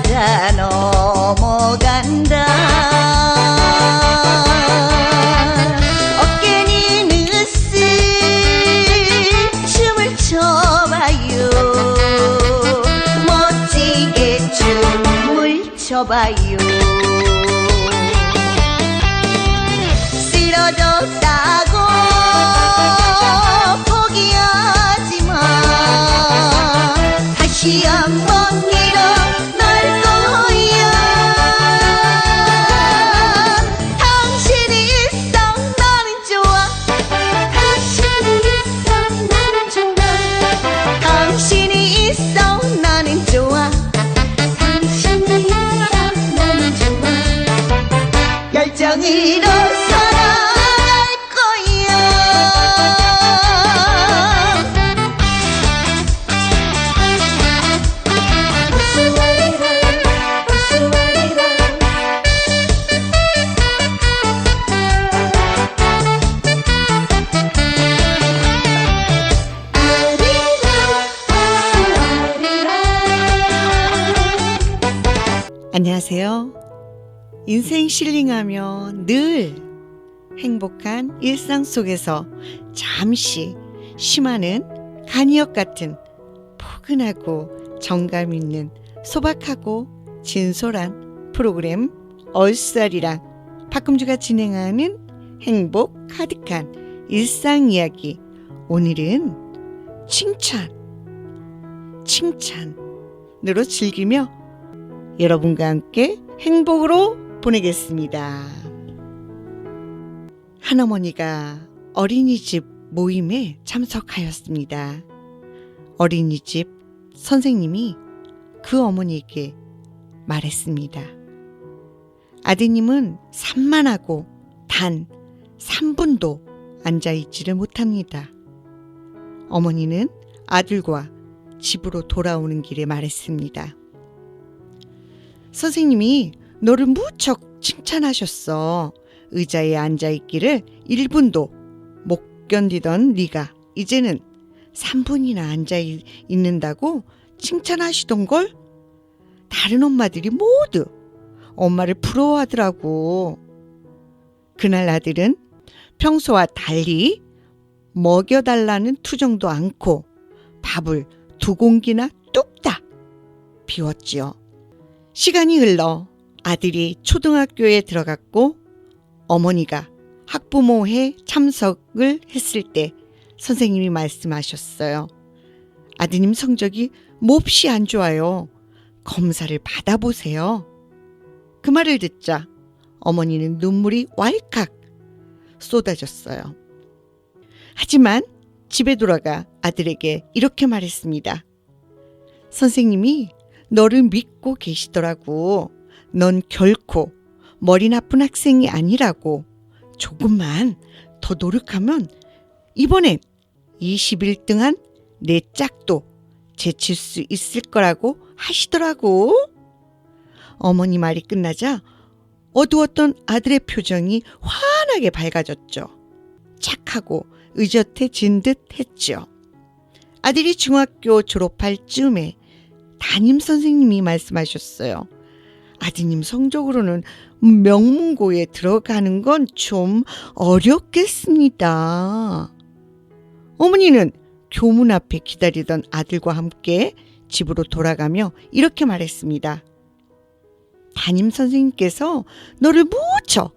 찾아 넘어간다. 어깨니 느슬 춤을 춰봐요. 멋지게 춤을 춰봐요. 쓰러졌다고 포기하지마. 다시 한번 일어날 거야. 당신이 있어 나는 좋아. 당신이 있어 나는 좋아. 당신이 있어 나는 좋아. 당신이 있어 나는 좋아. 열정으로 살아갈 거야. 안녕하세요. 인생 힐링하며 늘 행복한 일상 속에서 잠시 쉬마는 간이역 같은 포근하고 정감 있는 소박하고 진솔한 프로그램 얼싸리랑 박금주가 진행하는 행복 가득한 일상 이야기. 오늘은 칭찬으로 즐기며 여러분과 함께 행복으로 보내겠습니다. 한어머니가 어린이집 모임에 참석하였습니다. 어린이집 선생님이 그 어머니에게 말했습니다. 아드님은 산만하고 단 3분도 앉아있지를 못합니다. 어머니는 아들과 집으로 돌아오는 길에 말했습니다. 선생님이 너를 무척 칭찬하셨어. 의자에 앉아있기를 1분도 못 견디던 네가 이제는 3분이나 앉아있는다고 칭찬하시던걸? 다른 엄마들이 모두 엄마를 부러워하더라고. 그날 아들은 평소와 달리 먹여달라는 투정도 않고 밥을 2공기나 뚝딱 비웠지요. 시간이 흘러 아들이 초등학교에 들어갔고 어머니가 학부모회 참석을 했을 때 선생님이 말씀하셨어요. 아드님 성적이 몹시 안 좋아요. 검사를 받아보세요. 그 말을 듣자 어머니는 눈물이 왈칵 쏟아졌어요. 하지만 집에 돌아가 아들에게 이렇게 말했습니다. 선생님이 너를 믿고 계시더라고. 넌 결코 머리 나쁜 학생이 아니라고. 조금만 더 노력하면 이번엔 21등한 내 짝도 제칠 수 있을 거라고 하시더라고. 어머니 말이 끝나자 어두웠던 아들의 표정이 환하게 밝아졌죠. 착하고 의젓해진 듯 했죠. 아들이 중학교 졸업할 즈음에 담임 선생님이 말씀하셨어요. 아드님 성적으로는 명문고에 들어가는 건 좀 어렵겠습니다. 어머니는 교문 앞에 기다리던 아들과 함께 집으로 돌아가며 이렇게 말했습니다. 담임 선생님께서 너를 무척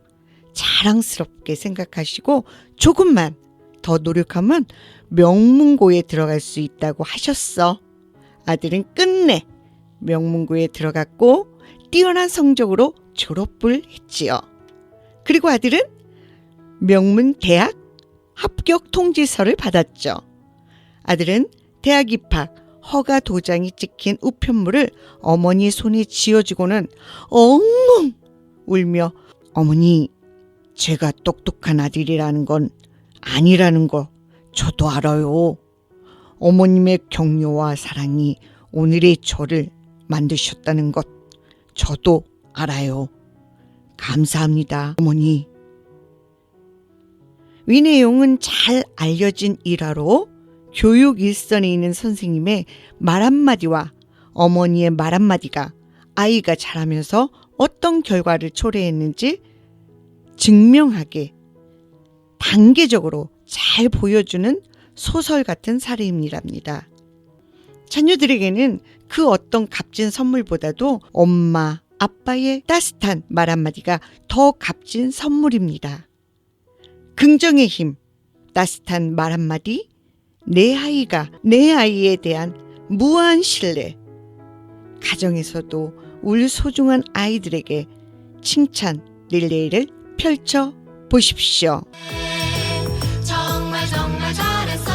자랑스럽게 생각하시고 조금만 더 노력하면 명문고에 들어갈 수 있다고 하셨어. 아들은 끝내 명문고에 들어갔고 뛰어난 성적으로 졸업을 했지요. 그리고 아들은 명문대학 합격 통지서를 받았죠. 아들은 대학 입학 허가 도장이 찍힌 우편물을 어머니 손에 쥐어주고는 엉엉 울며 어머니, 제가 똑똑한 아들이라는 건 아니라는 거 저도 알아요. 어머님의 격려와 사랑이 오늘의 저를 만드셨다는 것 저도 알아요. 감사합니다, 어머니. 위 내용은 잘 알려진 일화로 교육 일선에 있는 선생님의 말 한마디와 어머니의 말 한마디가 아이가 자라면서 어떤 결과를 초래했는지 증명하게 단계적으로 잘 보여주는 소설 같은 사례입니다. 자녀들에게는 그 어떤 값진 선물보다도 엄마, 아빠의 따뜻한 말 한마디가 더 값진 선물입니다. 긍정의 힘, 따뜻한 말 한마디, 내 아이가 내 아이에 대한 무한 신뢰, 가정에서도 우리 소중한 아이들에게 칭찬 릴레이를 펼쳐 보십시오. 정말 정말 잘했어.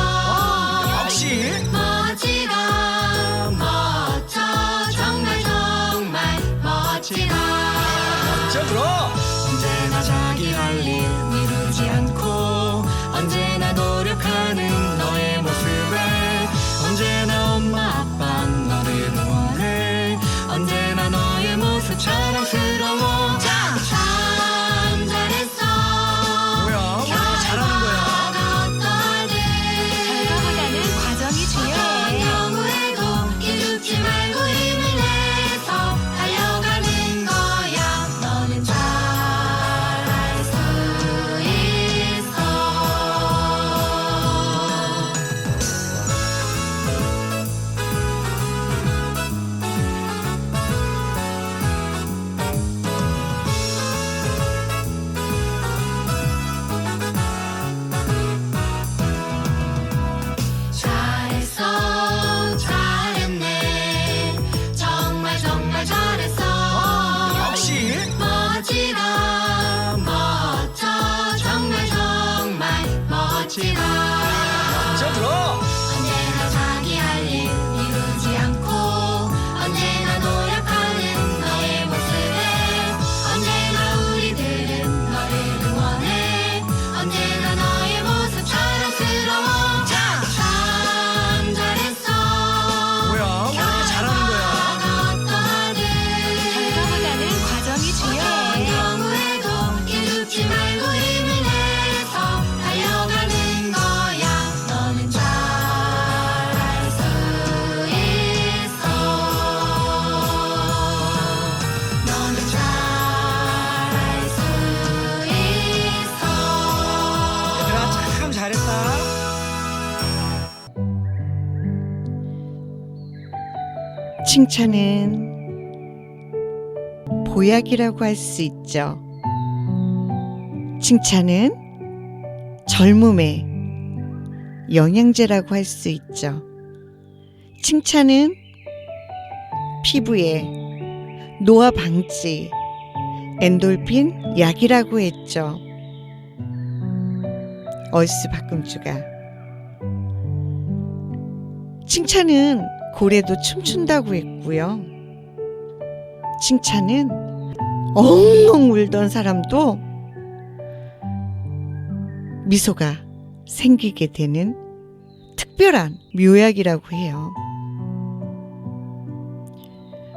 역시 멋지다. 멋져. 정말 정말 멋지다. 자 그럼 언제나 자기 할 일 미루지 않고 언제나 노력하는 너의 모습에 언제나 엄마 아빠 너를 응원해. 언제나 너의 모습 자랑스러워. 참 잘했어. 뭐야 왜 이렇게 잘하는 거야? 결과보다는 과정이 중요해. 경우에도 기죽지 말고 힘을 내서 달려가는 거야. 너는 잘할 수 있어. 잘했어. 잘했네. 정말 정말 잘했어. 역시 멋지다. 멋져. 정말 정말 멋지다. 자 그럼 언제나 자기 할 일 미루지 않고 언제나 노력하는 너의 모습에 언제나 우리들은 너를 응원해. 언제나 너의 모습 자랑스러워. 참 잘했어. 뭐야 왜 이렇게 잘하는 거야? 결과보다는 과정이 중요해. 경우에도 기죽지 말고 힘을 내서 달려가는 거야. 너는 잘할 수 있어. 너는 잘할 수 있어. 얘들아 참 잘했다. 칭찬은 보약이라고 할 수 있죠. 칭찬은 젊음의 영양제라고 할 수 있죠. 칭찬은 피부의 노화 방지 엔돌핀 약이라고 했죠. 얼스 박금주가. 칭찬은 고래도 춤춘다고 했고요. 칭찬은 엉엉 울던 사람도 미소가 생기게 되는 특별한 묘약이라고 해요.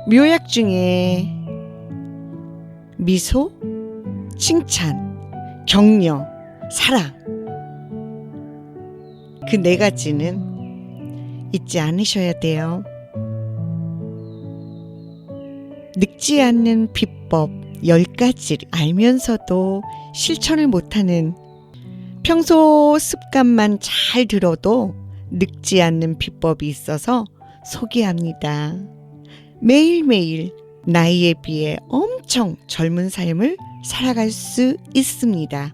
묘약 중에 미소, 칭찬, 격려, 사랑 그 네 가지는 잊지 않으셔야 돼요. 늙지 않는 비법 10가지 알면서도 실천을 못하는, 평소 습관만 잘 들어도 늙지 않는 비법이 있어서 소개합니다. 매일매일 나이에 비해 엄청 젊은 삶을 살아갈 수 있습니다.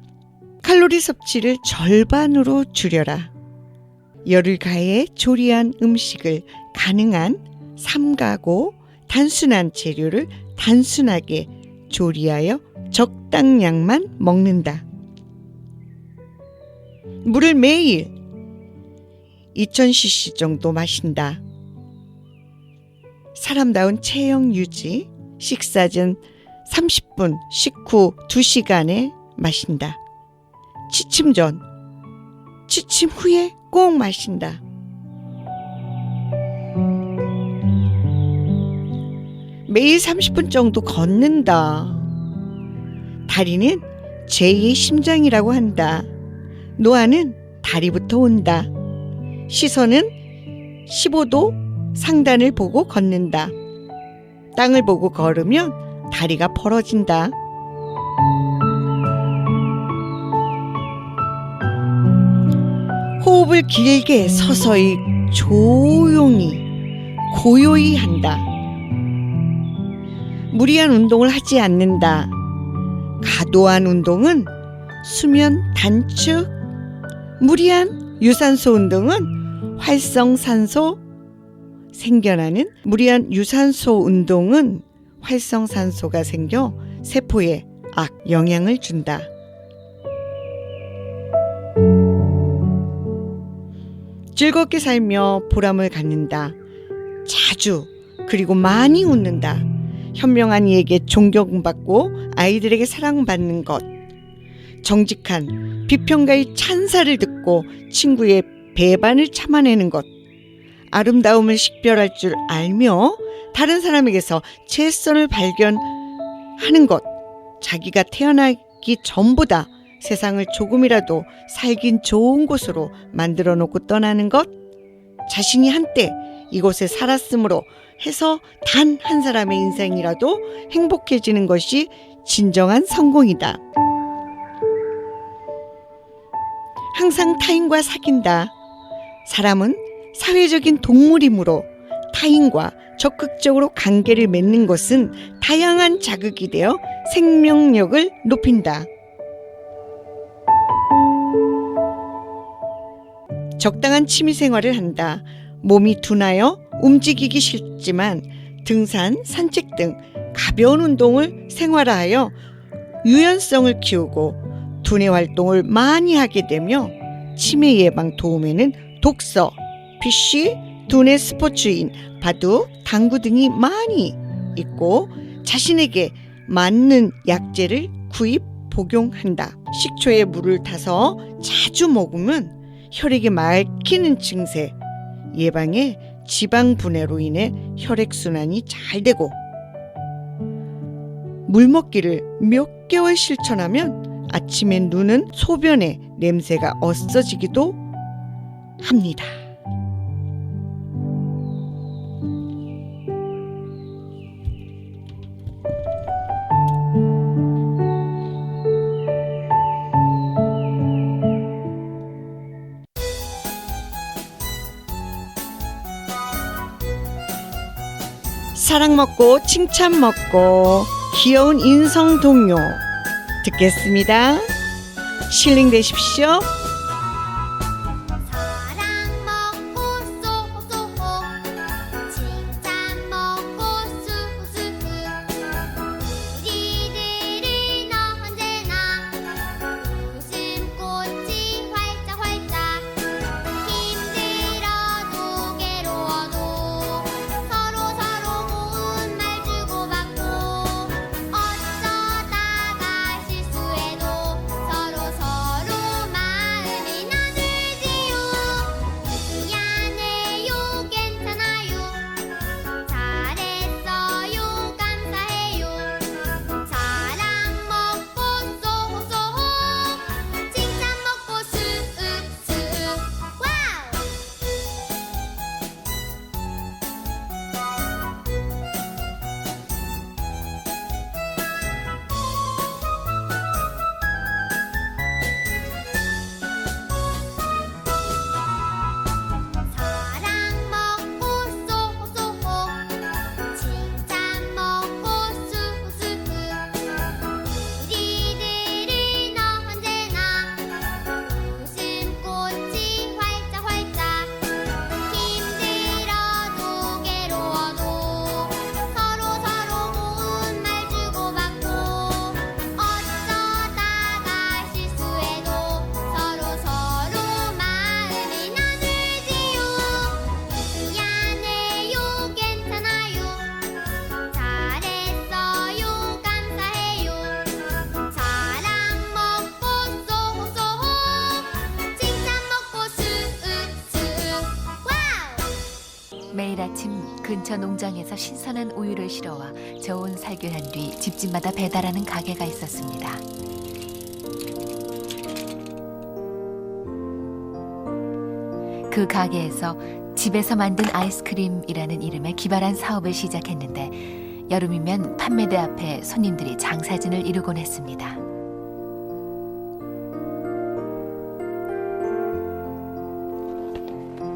칼로리 섭취를 절반으로 줄여라. 열을 가해 조리한 음식을 가능한 삼가고 단순한 재료를 단순하게 조리하여 적당량만 먹는다. 물을 매일 2000cc 정도 마신다. 사람다운 체형 유지, 식사 전 30분, 식후 2시간에 마신다. 취침 전, 취침 후에 꼭 마신다. 매일 30분 정도 걷는다. 다리는 제2의 심장이라고 한다. 노화는 다리부터 온다. 시선은 15도 상단을 보고 걷는다. 땅을 보고 걸으면 다리가 벌어진다. 호흡을 길게 서서히 조용히 고요히 한다. 무리한 운동을 하지 않는다. 과도한 운동은 수면 단축, 무리한 유산소 운동은 활성산소 생겨나는 무리한 유산소 운동은 활성산소가 생겨 세포에 악영향을 준다. 즐겁게 살며 보람을 갖는다. 자주 그리고 많이 웃는다. 현명한 이에게 존경받고 아이들에게 사랑받는 것. 정직한 비평가의 찬사를 듣고 친구의 배반을 참아내는 것. 아름다움을 식별할 줄 알며 다른 사람에게서 최선을 발견하는 것. 자기가 태어나기 전보다 세상을 조금이라도 살긴 좋은 곳으로 만들어 놓고 떠나는 것. 자신이 한때 이곳에 살았으므로 해서 단 한 사람의 인생이라도 행복해지는 것이 진정한 성공이다. 항상 타인과 사귄다. 사람은 사회적인 동물이므로 타인과 적극적으로 관계를 맺는 것은 다양한 자극이 되어 생명력을 높인다. 적당한 취미생활을 한다. 몸이 둔하여 움직이기 싫지만 등산, 산책 등 가벼운 운동을 생활화하여 유연성을 키우고 두뇌 활동을 많이 하게 되며 치매 예방 도움에는 독서, PC, 두뇌 스포츠인, 바둑, 당구 등이 많이 있고 자신에게 맞는 약재를 구입, 복용한다. 식초에 물을 타서 자주 먹으면 혈액이 막히는 증세 예방에 지방 분해로 인해 혈액순환이 잘 되고 물 먹기를 몇 개월 실천하면 아침에 누는 소변의 냄새가 없어지기도 합니다. 사랑 먹고 칭찬 먹고 귀여운 인성 동요 듣겠습니다. 힐링 되십시오. 사랑 먹고 쏘쏘 칭찬 먹고 쑥쑥 우리들은 언제나 웃음꽃이 활짝활짝 힘들어도 괴로워도 서로 고운 말 주고받고 어쩌다가 실수해도 서로 마음이 나누지요. 미안해요 괜찮아요 잘했어요 감사해요 사랑 먹고 쏘쏘 칭찬 먹고 쑥쑥 와우. 사랑 먹고 쏘쏘 칭찬 먹고 쑥쑥 우리들은 언제나 웃음꽃이 활짝활짝 힘들어도 괴로워도 서로 고운 말 주고받고 어쩌다가 실수해도 서로 마음이 나누지요. 미안해요 괜찮아요 잘했어요 감사해요 사랑 먹고 쏘쏘 칭찬 먹고 쑥쑥 와우. 매일 아침 근처 농장에서 신선한 우유를 실어와 저온 살균한 뒤 집집마다 배달하는 가게가 있었습니다. 그 가게에서 집에서 만든 아이스크림이라는 이름의 기발한 사업을 시작했는데 여름이면 판매대 앞에 손님들이 장사진을 이루곤 했습니다.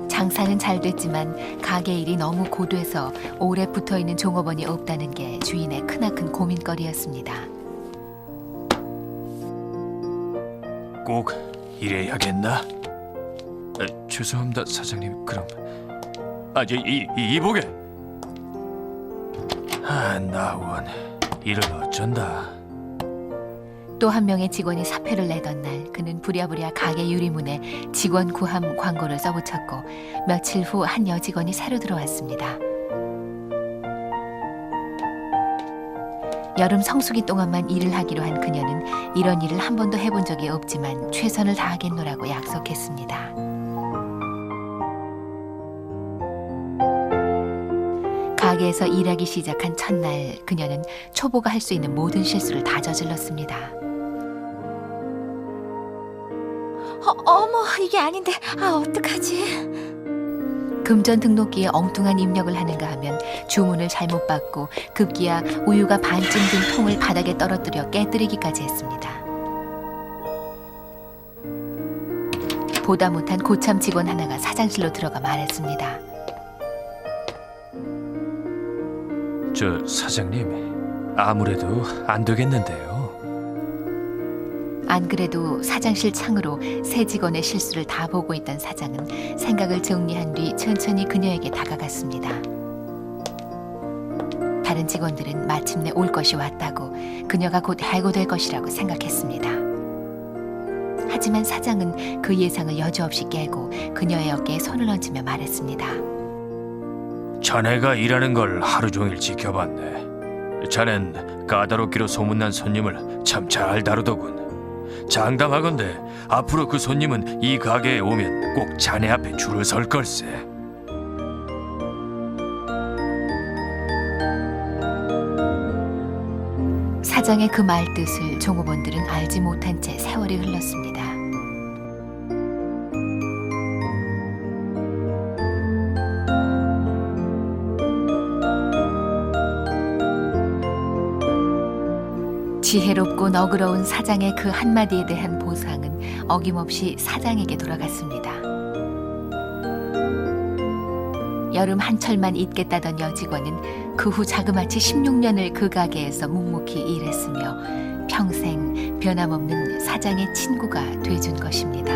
장사는 잘 됐지만 가게 일이 너무 고돼서 오래 붙어있는 종업원이 없다는 게 주인의 크나큰 고민거리였습니다. 꼭 이래야겠나? 죄송합니다, 사장님. 그럼 이보게. 나원 이를 어쩐다. 또 한 명의 직원이 사표를 내던 날 그는 부랴부랴 가게 유리문에 직원 구함 광고를 써붙였고 며칠 후 한 여직원이 새로 들어왔습니다. 여름 성수기 동안만 일을 하기로 한 그녀는 이런 일을 한 번도 해본 적이 없지만 최선을 다하겠노라고 약속했습니다. 가게에서 일하기 시작한 첫날 그녀는 초보가 할 수 있는 모든 실수를 다 저질렀습니다. 어머, 이게 아닌데. 어떡하지? 금전 등록기에 엉뚱한 입력을 하는가 하면 주문을 잘못 받고 급기야 우유가 반쯤 든 통을 바닥에 떨어뜨려 깨뜨리기까지 했습니다. 보다 못한 고참 직원 하나가 사장실로 들어가 말했습니다. 저 사장님, 아무래도 안 되겠는데요. 안 그래도 사장실 창으로 새 직원의 실수를 다 보고 있던 사장은 생각을 정리한 뒤 천천히 그녀에게 다가갔습니다. 다른 직원들은 마침내 올 것이 왔다고 그녀가 곧 해고될 것이라고 생각했습니다. 하지만 사장은 그 예상을 여지없이 깨고 그녀의 어깨에 손을 얹으며 말했습니다. 자네가 일하는 걸 하루 종일 지켜봤네. 자넨 까다롭기로 소문난 손님을 참 잘 다루더군. 장담하건대 앞으로 그 손님은 이 가게에 오면 꼭 자네 앞에 줄을 설 걸세. 사장의 그 말뜻을 종업원들은 알지 못한 채 세월이 흘렀습니다. 지혜롭고 너그러운 사장의 그 한마디에 대한 보상은 어김없이 사장에게 돌아갔습니다. 여름 한철만 있겠다던 여직원은 그 후 자그마치 16년을 그 가게에서 묵묵히 일했으며 평생 변함없는 사장의 친구가 돼준 것입니다.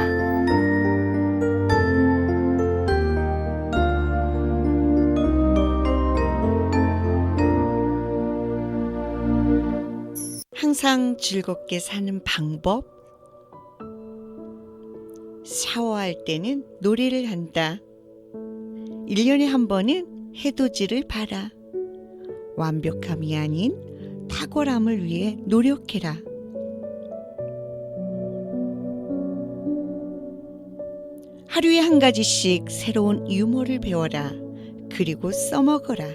항상 즐겁게 사는 방법. 샤워할 때는 노래를 한다. 1년에 한 번은 해돋이를 봐라. 완벽함이 아닌 탁월함을 위해 노력해라. 하루에 한 가지씩 새로운 유머를 배워라. 그리고 써먹어라.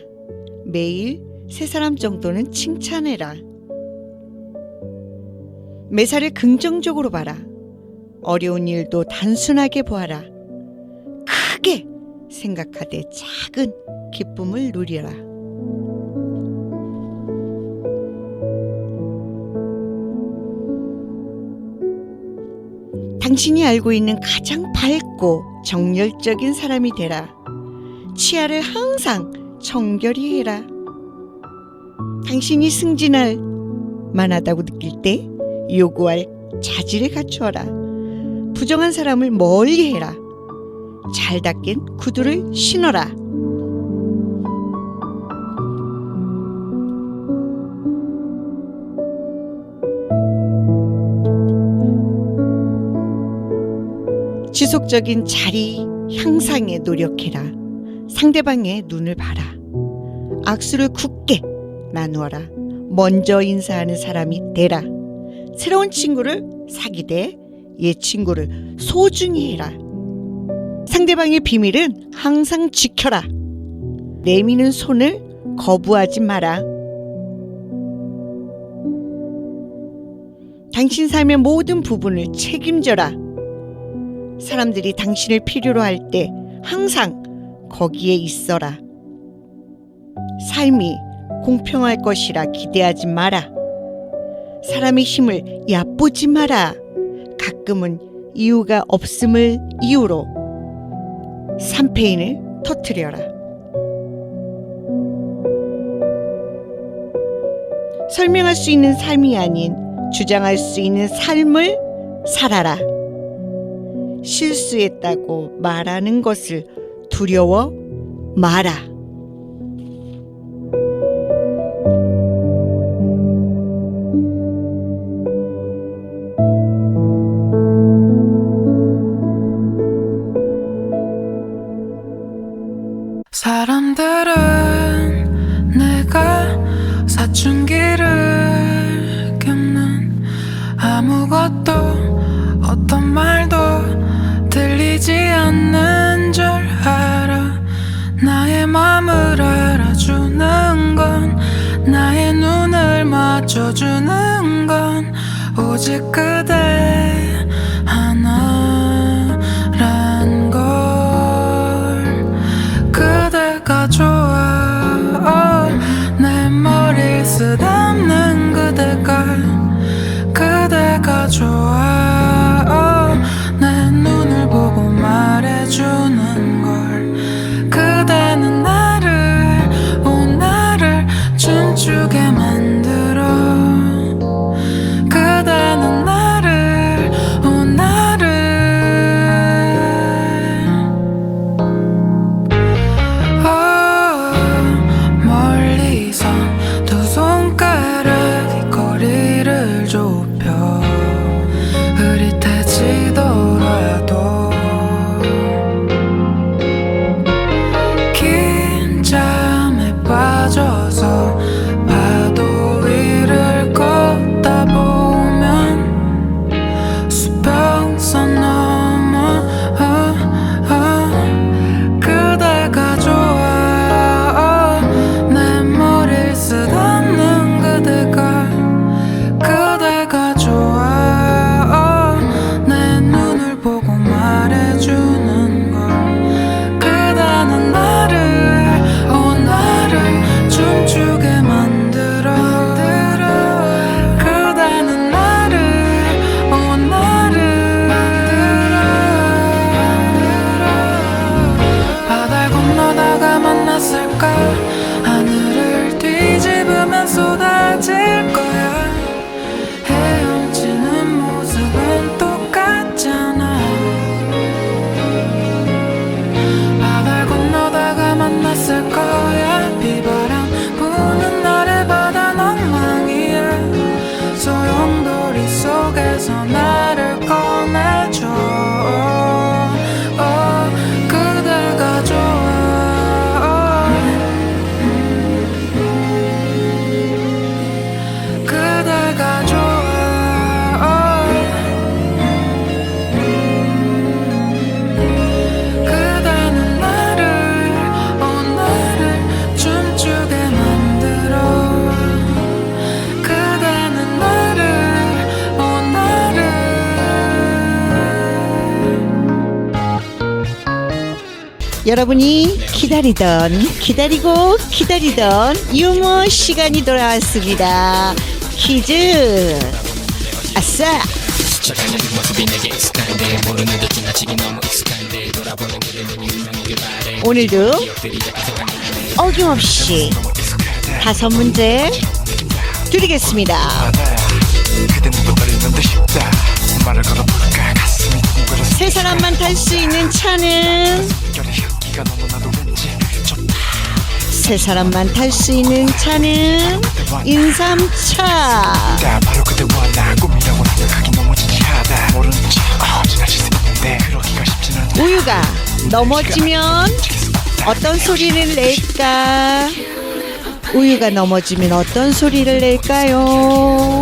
매일 세 사람 정도는 칭찬해라. 매사를 긍정적으로 봐라. 어려운 일도 단순하게 보아라. 크게 생각하되 작은 기쁨을 누려라. 당신이 알고 있는 가장 밝고 정열적인 사람이 되라. 치아를 항상 청결히 해라. 당신이 승진할 만하다고 느낄 때 요구할 자질을 갖추어라. 부정한 사람을 멀리 해라. 잘 닦인 구두를 신어라. 지속적인 자리 향상에 노력해라. 상대방의 눈을 봐라. 악수를 굳게 나누어라. 먼저 인사하는 사람이 되라. 새로운 친구를 사귀되 옛 친구를 소중히 해라. 상대방의 비밀은 항상 지켜라. 내미는 손을 거부하지 마라. 당신 삶의 모든 부분을 책임져라. 사람들이 당신을 필요로 할 때 항상 거기에 있어라. 삶이 공평할 것이라 기대하지 마라. 사람의 힘을 얕보지 마라. 가끔은 이유가 없음을 이유로 삼페인을 터뜨려라. 설명할 수 있는 삶이 아닌 주장할 수 있는 삶을 살아라. 실수했다고 말하는 것을 두려워 마라. 사람들은 내가 사춘기를 겪는 아무것도 어떤 말도 들리지 않는 줄 알아. 나의 맘을 알아주는 건, 나의 눈을 맞춰주는 건 오직 그대 하나란 걸. 그대가 좋아. 내 머리를 쓰다듬는 그대가 좋아. 내 눈을 보고 말해주는 걸. 그대는 나를 춤추게 만들어. 그대는 나를 멀리서 두 손가락이 거리를 좁혀. 흐릿해지더라도 긴 잠에 빠져서 파도 위를 걷다 보면 수평선 넘어 그대가 좋아. 내 머리를 쓰다듬는 그대가 좋아. 내 눈을 보고 말해주는 걸. 그대는 나를 춤추게 만들어. 그대는 나를 바다를 건너다가 만났을까. 하늘을 뒤집으면 쏟아질 거야. 헤엄치는 모습은 똑같잖아. 바다를 건너다가 만났을 거야. 비바람 부는 날의 바다 엉망이야. 소용돌이 속에서 나를 꺼내줘. 그대가 좋아. 그대가 좋아. 그대는 나를 춤추게 만들어. 그대는 여러분이 기다리던 유머 시간이 돌아왔습니다. 퀴즈 아싸. 오늘도 어김없이 5문제 드리겠습니다. 세 사람만 탈 수 있는 차는, 세 사람만 탈 수 있는 차는 인삼차. 우유가 넘어지면 어떤 소리를 낼까? 우유가 넘어지면 어떤 소리를 낼까요?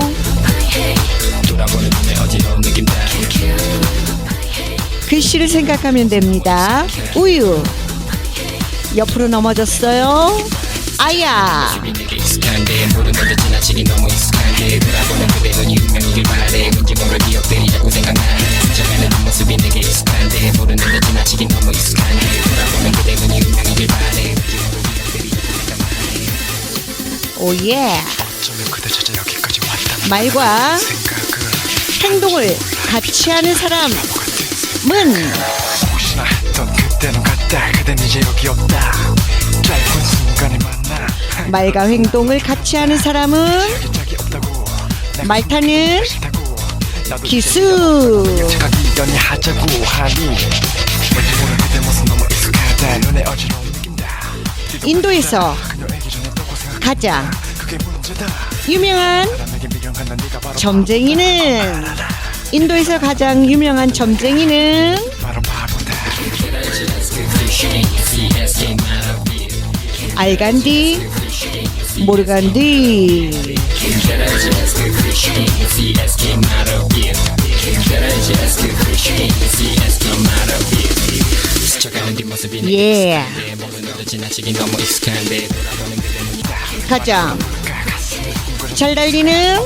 글씨를 생각하면 됩니다. 우유 옆으로 넘어졌어요. 아야. 오예. 어쩌면 그대 찾아 여기까지 왔다는 말과 생각을 행동을 같이 하는 사람은 혹시나 했던 그때는 갔다 그댄 이제 여기 없다 짧은 순간에 만나 말과 행동을 같이 하는 사람은 짝이 없다고 말 타는 싫다고 나도 기수. 착하게 연애하자고 하니 왠지 모르는 그대 모습 너무 익숙하다 눈에 어지러운 느낀다 인도에서 그녀에게 전했다고 생각해 가장 그게 문제다 유명한 사람에게 미련한 넌 네가 바로 점쟁이는 인도에서 가장 유명한 점쟁이는 바로 바보다 알간디 모르간디. 예. 가장 잘 달리는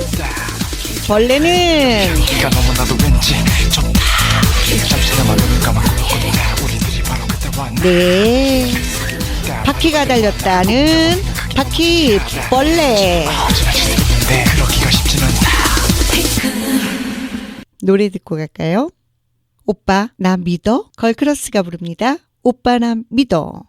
벌레는 기가 너무나도 왠지 좋다 잠시나마 눈을 감아보고 있다 우리들이 바로 그때 왔네 네. 바퀴가 달렸다는 바퀴벌레. 네 그러기가 쉽진 않다 노래 듣고 갈까요? 오빠 나 믿어? 걸크러스가 부릅니다. 오빠 나 믿어.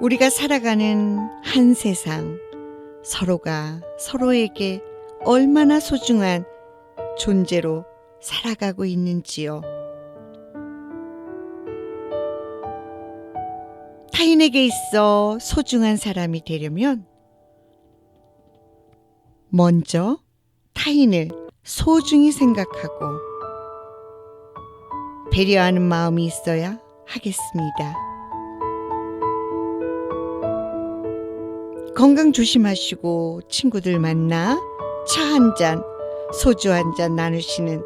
우리가 살아가는 한 세상, 서로가 서로에게 얼마나 소중한 존재로 살아가고 있는지요. 타인에게 있어 소중한 사람이 되려면 먼저 타인을 소중히 생각하고 배려하는 마음이 있어야 하겠습니다. 건강 조심하시고 친구들 만나 차 한 잔, 소주 한 잔 나누시는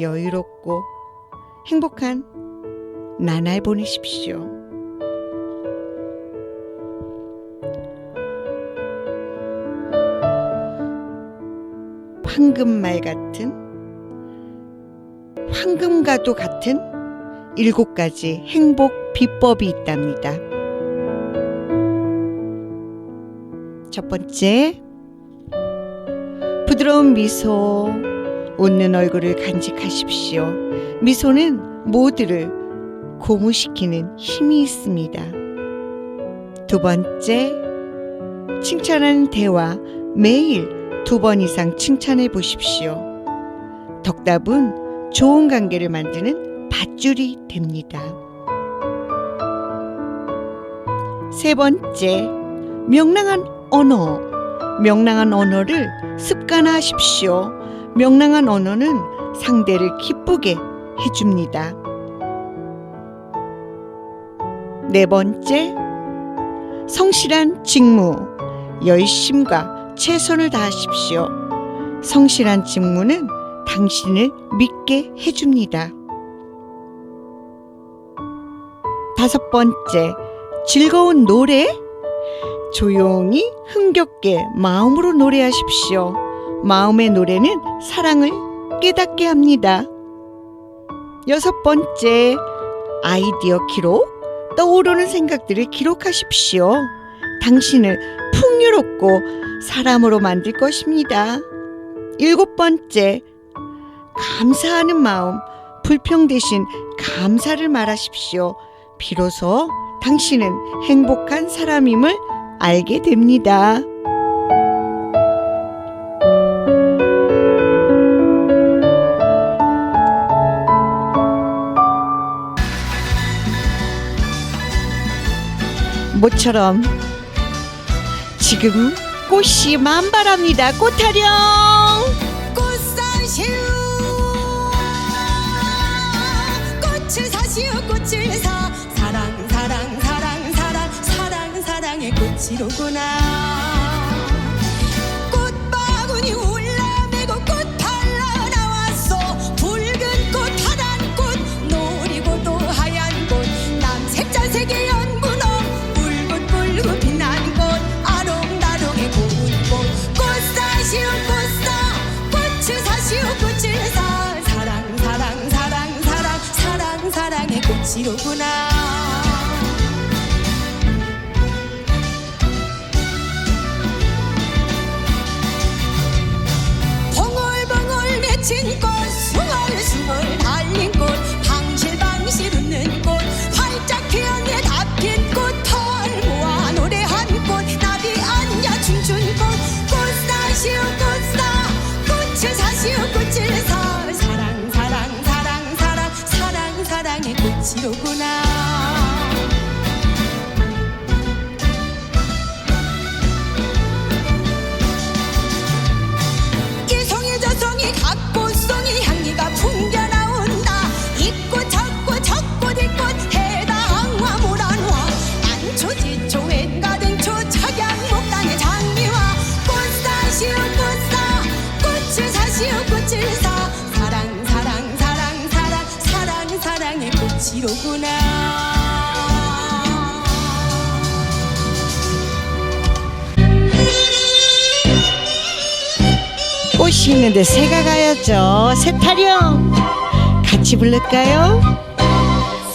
여유롭고 행복한 나날 보내십시오. 황금말 같은, 황금과도 같은 7가지 행복 비법이 있답니다. 첫 번째, 부드러운 미소, 웃는 얼굴을 간직하십시오. 미소는 모두를 고무시키는 힘이 있습니다. 두 번째, 칭찬하는 대화, 매일 2번 이상 칭찬해 보십시오. 덕답은 좋은 관계를 만드는 밧줄이 됩니다. 세 번째, 명랑한 언어. 명랑한 언어를 습관화하십시오. 명랑한 언어는 상대를 기쁘게 해줍니다. 네 번째, 성실한 직무. 열심과 최선을 다하십시오. 성실한 직무는 당신을 믿게 해줍니다. 다섯 번째, 즐거운 노래. 조용히 흥겹게 마음으로 노래하십시오. 마음의 노래는 사랑을 깨닫게 합니다. 여섯 번째, 아이디어 기록. 떠오르는 생각들을 기록하십시오. 당신을 풍요롭고 사람으로 만들 것입니다. 일곱 번째, 감사하는 마음. 불평 대신 감사를 말하십시오. 비로소 당신은 행복한 사람임을 알게 됩니다. 모처럼 지금 꽃이 만발합니다. 꽃타령. 꽃사시오 꽃을 사시오 꽃을 사 사랑 사랑 사랑 사랑 사랑 사랑의 꽃이로구나. 꽃바구니 올라매고 꽃 팔러 나왔어. 붉은 꽃 파란 꽃 노리고 또 하얀 꽃 남색 자색의 연분홍 붉고 빛나는 꽃 아롱다롱의 고운 꽃. 꽃사시오 꽃사 꽃을 사시오 꽃을 사 사랑 사랑 사랑 사랑 사랑 사랑의 꽃이로구나. 봉얼봉얼 맺힌 꽃 숭얼숭얼 달린 꽃 방실방실 웃는 꽃 활짝 피었네 다 핀 꽃 털 모아 노래한 꽃 나비 앉아 춤춘 꽃. 꽃사시오 꽃사 꽃을 사시오 꽃을 사 사랑 사랑 사랑 사랑 사랑 사랑의 꽃이로구나. 이송이 저송이 각꽃송이 향기가 풍겨 나온다. 이꽃 저꽃 저꽃 이꽃 해당화 모란화 안초 지초 웬가등초 착양 목단의 장미화. 꽃사시오 꽃사 꽃을 사시오 꽃을 사 사랑 사랑 사랑 사랑 사랑 사랑의 꽃이로구나. 꽃이 있는데 새가 가야죠. 새타령 같이 부를까요?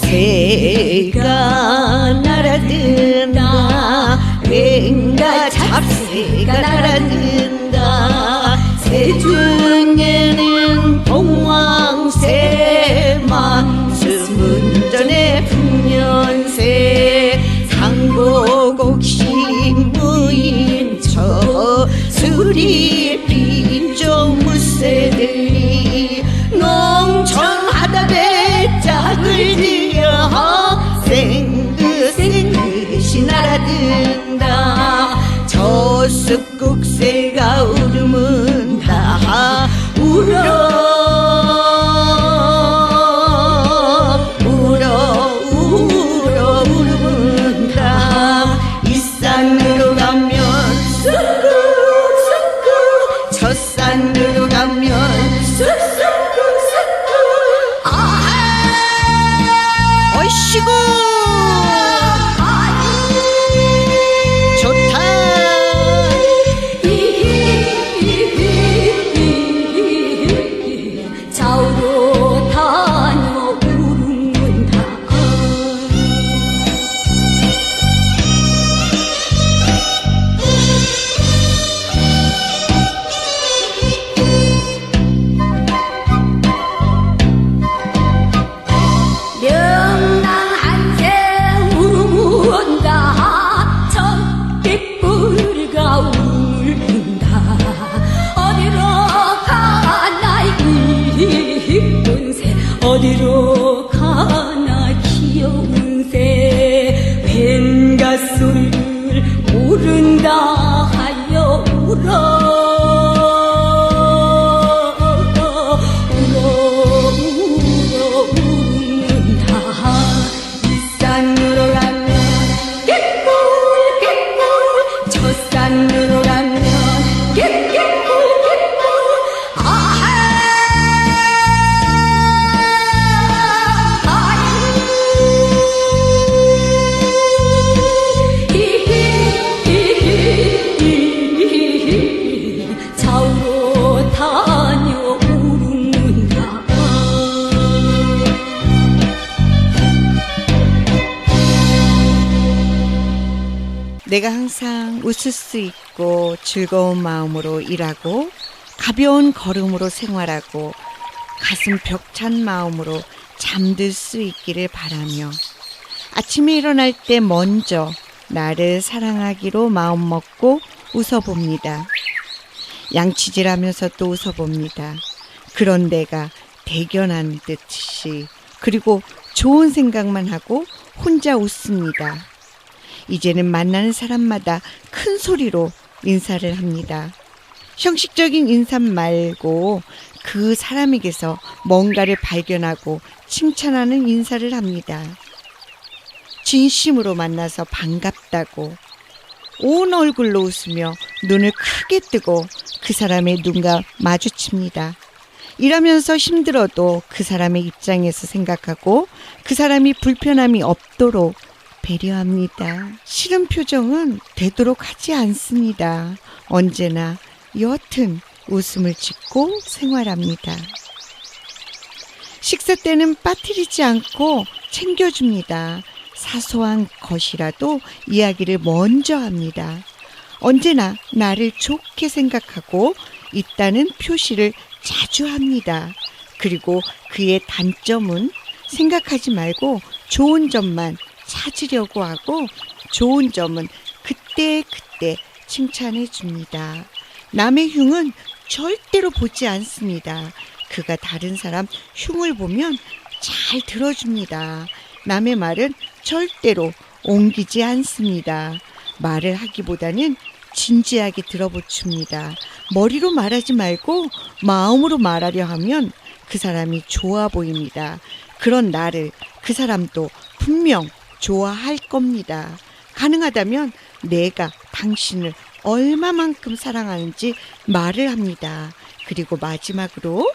새가 날아든다 왠가 잡새가 날아든다. 새 중에는 동황새 만수문전의 풍년새 상고곡신 무인처 수리 빈종 무새들이 농촌하다 배짝을 들여 생그 쑥국새가 울으면 다 울어 울음은다. 이 산으로 가면 쑥쑥쑥쑥 저 산으로 가면 쑥쑥쑥쑥 어이씨구 좋다. 좌우로 다녀 울음은다. 명랑한새 울음은다. 저 빗불가 울음은다. 어디로 가나 이쁜 새 어디로 가나 귀여운 새 왠가 소리를 모른다 하여 울어 울는다. 이 산으로 가면 개꿀 저 산으로 가면 개꿀 좌우로 다녀 울는다. 내가 항상 웃을 수 있고 즐거운 마음으로 일하고 가벼운 걸음으로 생활하고 가슴 벽찬 마음으로 잠들 수 있기를 바라며 아침에 일어날 때 먼저 나를 사랑하기로 마음먹고 웃어봅니다. 양치질하면서 또 웃어봅니다. 그런 내가 대견한 듯이 그리고 좋은 생각만 하고 혼자 웃습니다. 이제는 만나는 사람마다 큰 소리로 인사를 합니다. 형식적인 인사 말고 그 사람에게서 뭔가를 발견하고 칭찬하는 인사를 합니다. 진심으로 만나서 반갑다고 온 얼굴로 웃으며 눈을 크게 뜨고 그 사람의 눈과 마주칩니다. 일하면서 힘들어도 그 사람의 입장에서 생각하고 그 사람이 불편함이 없도록 배려합니다. 싫은 표정은 되도록 하지 않습니다. 언제나 옅은 웃음을 짓고 생활합니다. 식사 때는 빠뜨리지 않고 챙겨줍니다. 사소한 것이라도 이야기를 먼저 합니다. 언제나 나를 좋게 생각하고 있다는 표시를 자주 합니다. 그리고 그의 단점은 생각하지 말고 좋은 점만 찾으려고 하고 좋은 점은 그때그때 칭찬해 줍니다. 남의 흉은 절대로 보지 않습니다. 그가 다른 사람 흉을 보면 잘 들어줍니다. 남의 말은 절대로 옮기지 않습니다. 말을 하기보다는 진지하게 들어붙입니다. 머리로 말하지 말고 마음으로 말하려 하면 그 사람이 좋아 보입니다. 그런 나를 그 사람도 분명 좋아할 겁니다. 가능하다면 내가 당신을 얼마만큼 사랑하는지 말을 합니다. 그리고 마지막으로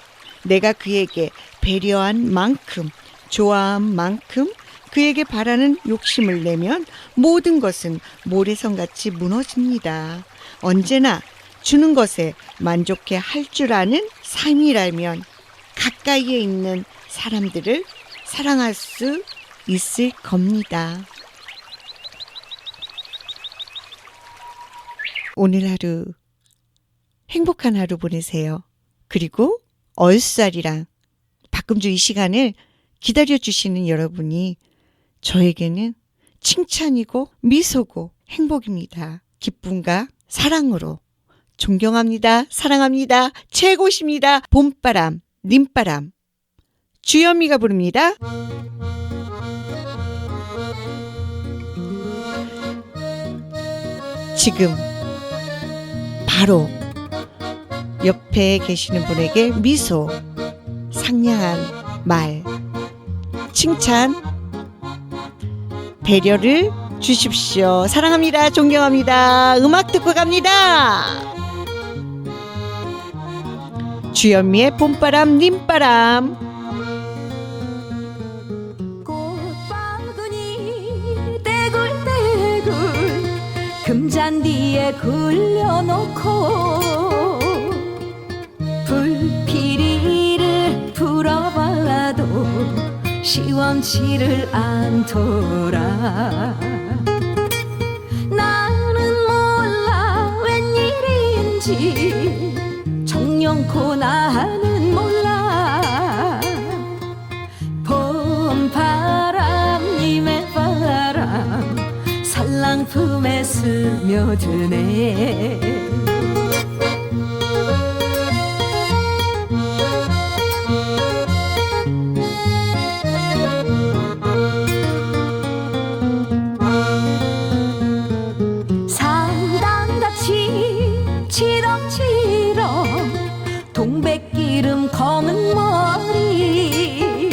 내가 그에게 배려한 만큼, 좋아한 만큼 그에게 바라는 욕심을 내면 모든 것은 모래성같이 무너집니다. 언제나 주는 것에 만족해 할 줄 아는 삶이라면 가까이에 있는 사람들을 사랑할 수 있을 겁니다. 오늘 하루 행복한 하루 보내세요. 그리고 얼쌀이랑 박금주 이 시간을 기다려주시는 여러분이 저에게는 칭찬이고 미소고 행복입니다. 기쁨과 사랑으로 존경합니다. 사랑합니다. 최고십니다. 봄바람, 님바람. 주현미가 부릅니다. 지금 바로 옆에 계시는 분에게 미소, 상냥한 말, 칭찬, 배려를 주십시오. 사랑합니다. 존경합니다. 음악 듣고 갑니다. 주현미의 봄바람 님바람. 꽃바구니 떼굴떼굴 금잔디에 굴려놓고 불피리를 불어봐도 시원치를 않더라. 나는 몰라 웬일인지 정령코 나는 몰라. 봄바람 님의 바람 살랑품에 스며드네. 상단같이 치렁치렁 동백기름 검은 머리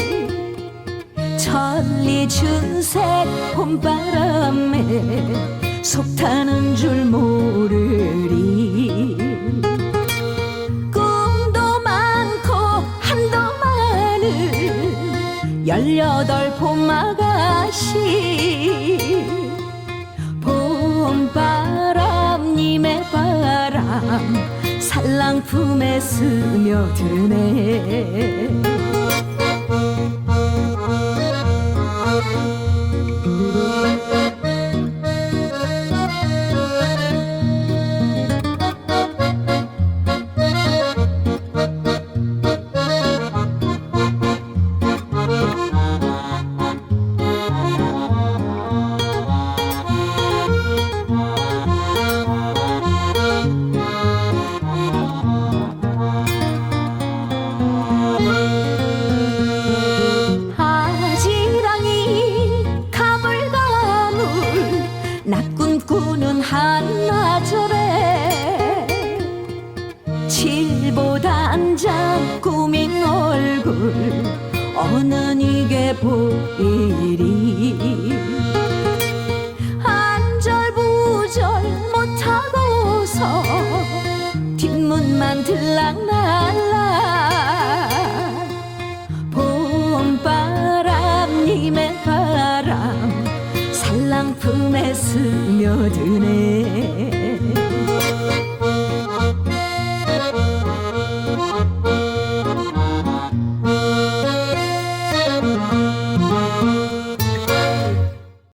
천리춘색 봄바람에 속타는 줄 모르리. 꿈도 많고 한도 많은 18 봄아가씨. 봄바람 님의 바람 살랑품에 스며드네. 낮 꿈꾸는 한나절에 칠보다 한장 꾸민 얼굴 어느니게 보이리. 안절부절 못하고서 뒷문만 들락날락. 봄바람 님의 바람 살랑품에 스며드네.